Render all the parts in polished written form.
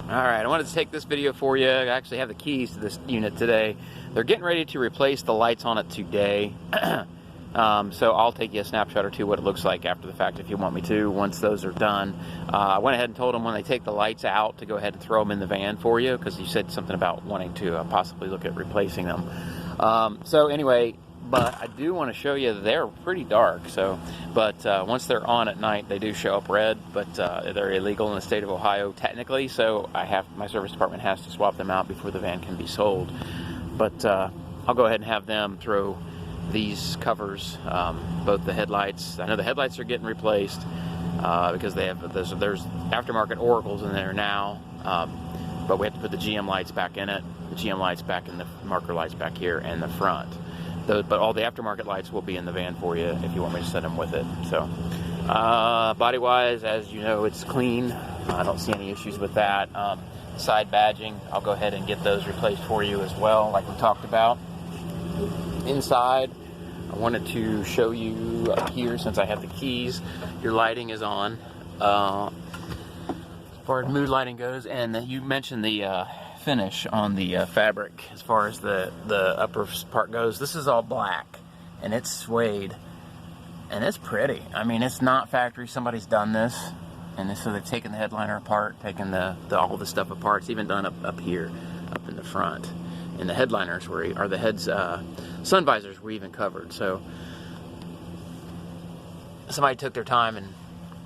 Alright, I wanted to take this video for you. I actually have the keys to this unit today. They're getting ready to replace the lights on it today. So I'll take you a snapshot or two what it looks like after the fact if you want me to, once those are done. I went ahead and told them when they take the lights out to go ahead and throw them in the van for you, because you said something about wanting to possibly look at replacing them. So anyway, but I do want to show you they're pretty dark. But once they're on at night, they do show up red, but they're illegal in the state of Ohio technically, so my service department has to swap them out before the van can be sold. But I'll go ahead and have them throw these covers, both the headlights. I know the headlights are getting replaced because they have there's aftermarket oracles in there now, but we have to put the GM lights back in it, the GM lights back in the marker lights back here in the front. But all the aftermarket lights will be in the van for you if you want me to send them with it. So body wise, as you know, it's clean. I don't see any issues with that. Side badging, I'll go ahead and get those replaced for you as well, like we talked about. Inside, I wanted to show you up here, since I have the keys, your lighting is on. As far as mood lighting goes, and you mentioned the finish on the fabric as far as the upper part goes. This is all black, and it's suede, and it's pretty. I mean, it's not factory. Somebody's done this, and so they've taken the headliner apart, taken all the stuff apart. It's even done up here, up in the front. And the headliners the heads, sun visors were even covered. So somebody took their time and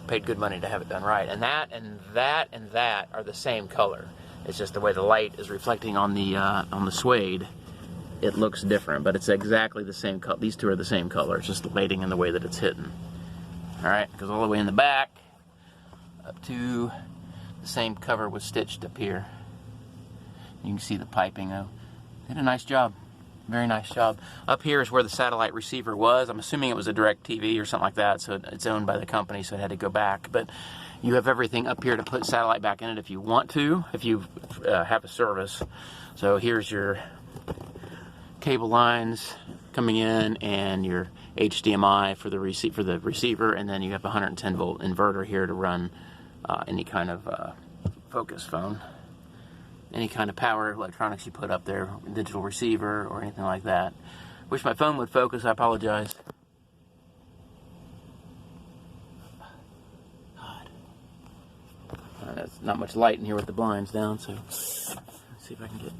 paid good money to have it done right. And that and that and that are the same color. It's just the way the light is reflecting on the suede, it looks different, but it's exactly the same color. These two are the same color. It's just the lighting and the way that it's hitting. All right, it goes all the way in the back up to the same cover was stitched up here. You can see the piping though. They did a nice job. Very nice job. Up here is where the satellite receiver was. I'm assuming it was a DirecTV or something like that, so it's owned by the company, so it had to go back. But you have everything up here to put satellite back in it if you want to, if you have a service. So here's your cable lines coming in and your HDMI for the receiver, and then you have a 110 volt inverter here to run any kind of focus phone. Any kind of power electronics you put up there, digital receiver or anything like that. Wish my phone would focus, I apologize. God. There's not much light in here with the blinds down, so let's see if I can get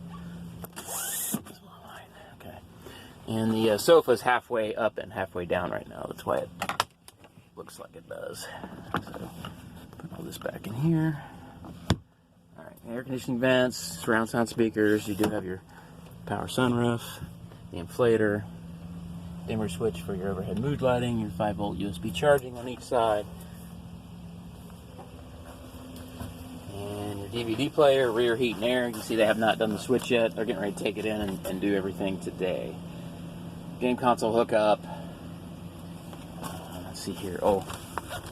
this light. Okay. And the sofa's halfway up and halfway down right now. That's why it looks like it does. So put all this back in here. Air conditioning vents, surround sound speakers. You do have your power sunroof, the inflator, dimmer switch for your overhead mood lighting, your 5 volt USB charging on each side, and your DVD player, rear heat and air. You can see they have not done the switch yet. They're getting ready to take it in and do everything today. Game console hookup. Let's see here. Oh,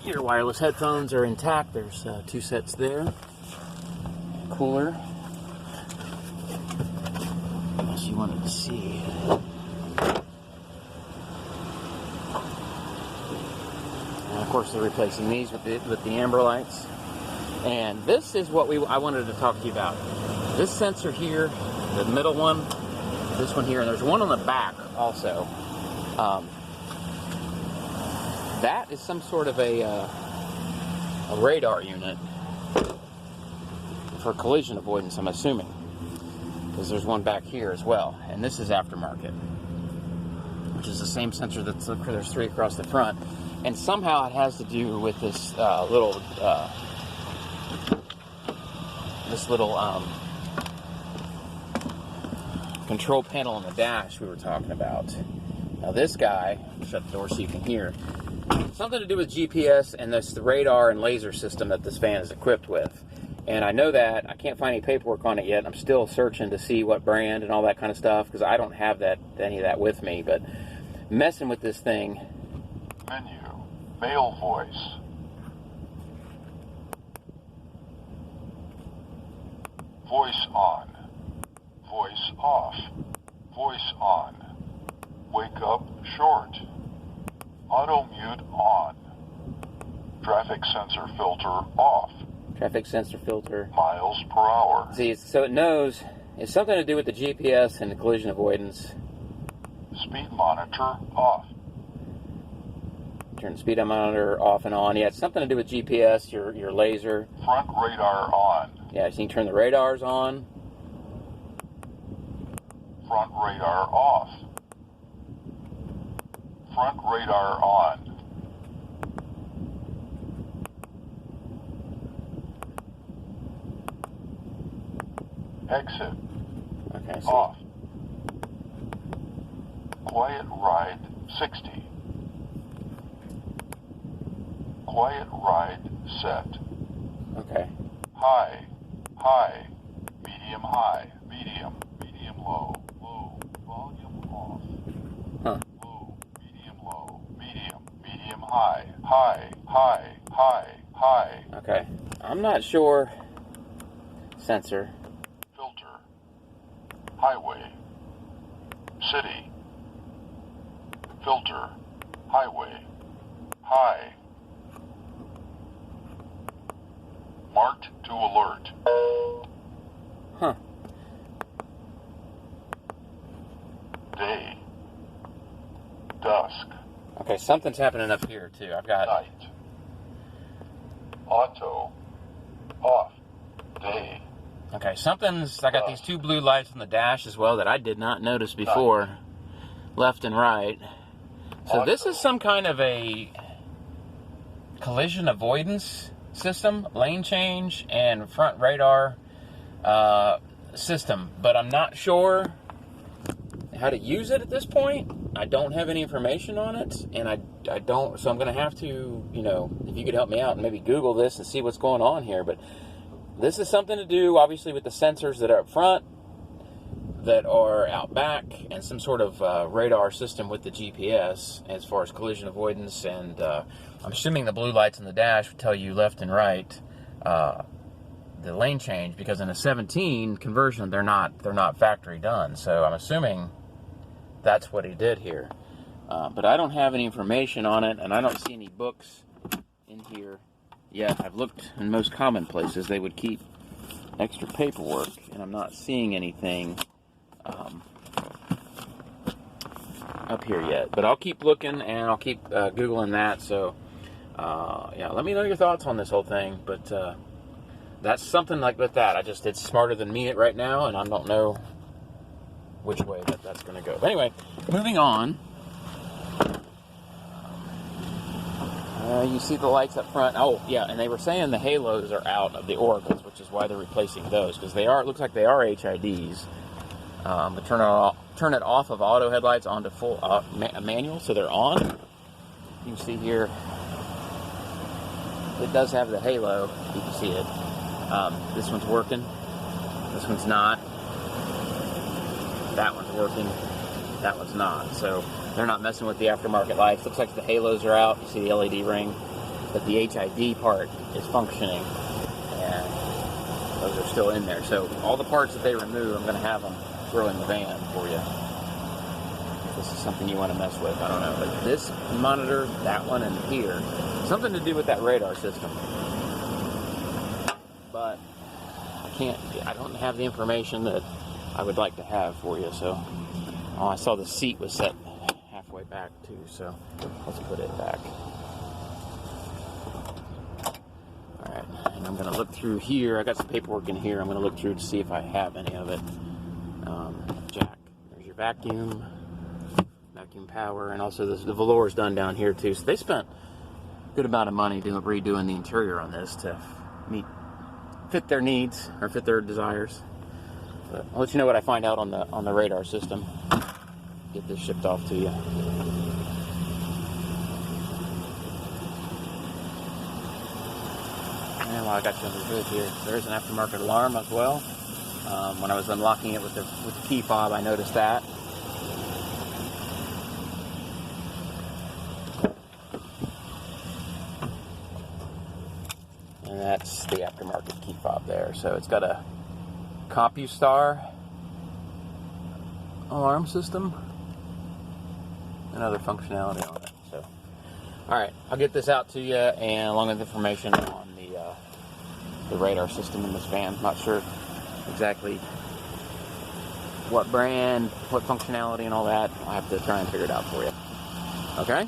your wireless headphones are intact. There's 2 sets there. Cooler. What else you wanted to see? And of course, they're replacing these with the amber lights. And this is what I wanted to talk to you about. This sensor here, the middle one, this one here, and there's one on the back also. That is some sort of a radar unit for collision avoidance, I'm assuming, because there's one back here as well, and this is aftermarket, which is the same sensor there's 3 across the front, and somehow it has to do with this little control panel on the dash we were talking about. Now this guy, shut the door so you can hear, something to do with GPS and the radar and laser system that this van is equipped with. And I know that. I can't find any paperwork on it yet. I'm still searching to see what brand and all that kind of stuff, because I don't have any of that with me. But messing with this thing. Menu. Male voice. Voice on. Voice off. Voice on. Wake up short. Auto mute on. Traffic sensor filter off. Traffic sensor filter. Miles per hour. See, so it knows it's something to do with the GPS and the collision avoidance. Speed monitor off. Turn the speed monitor off and on. Yeah, it's something to do with GPS, your laser. Front radar on. Yeah, so you can turn the radars on. Front radar off. Front radar on. Exit Okay, so off. Quiet ride 60. Quiet ride set. okay. High, high, medium high, medium, medium low, low, volume off. Huh. Low, medium low, medium, medium high, high, high, high, high. Okay. I'm not sure. Sensor. Filter. Highway. City. Filter. Highway. High. Marked to alert. Huh. Day. Dusk. Okay, something's happening up here too. I've got Night. Auto. Off. Day. okay, something's I got these two blue lights on the dash as well that I did not notice before. Left and right. So this is some kind of a collision avoidance system, lane change, and front radar system. But I'm not sure how to use it at this point. I don't have any information on it, and I don't, so I'm going to have to, you know, if you could help me out and maybe Google this and see what's going on here. But this is something to do, obviously, with the sensors that are up front, that are out back, and some sort of radar system with the GPS as far as collision avoidance. And I'm assuming the blue lights on the dash would tell you left and right the lane change, because in a 17 conversion they're not factory done. So I'm assuming that's what he did here. But I don't have any information on it, and I don't see any books in here yet. I've looked in most common places, they would keep extra paperwork, and I'm not seeing anything up here yet. But I'll keep looking, and I'll keep Googling that. So yeah, let me know your thoughts on this whole thing. But that's something like with that. It's smarter than me right now, and I don't know which way that's going to go. But anyway, moving on. You see the lights up front. Oh, yeah, and they were saying the halos are out of the Oracles, which is why they're replacing those, because they are. It looks like they are HIDs. But turn it off of auto headlights onto full manual, so they're on. You can see here, it does have the halo. You can see it. This one's working. This one's not. That one's working. That one's not. So they're not messing with the aftermarket lights. Looks like the halos are out. You see the LED ring, but the HID part is functioning, and those are still in there. So all the parts that they remove, I'm going to have them throw in the van for you. If this is something you want to mess with, I don't know. But this monitor, that one, and here, something to do with that radar system. But I don't have the information that I would like to have for you. So, oh, I saw the seat was set halfway back too, so let's put it back. Alright, and I'm going to look through here. I got some paperwork in here. I'm going to look through to see if I have any of it. Jack, there's your vacuum power, and also the velour's done down here too. So they spent a good amount of money redoing the interior on this to fit their needs, or fit their desires. But I'll let you know what I find out on the radar system. Get this shipped off to you. And while I got you under the hood here, there's an aftermarket alarm as well. When I was unlocking it with the key fob, I noticed that. And that's the aftermarket key fob there. So it's got a CompuStar alarm system and other functionality on it. So, all right, I'll get this out to you, and along with information on the the radar system in this van. Not sure exactly what brand, what functionality and all that. I'll have to try and figure it out for you. Okay?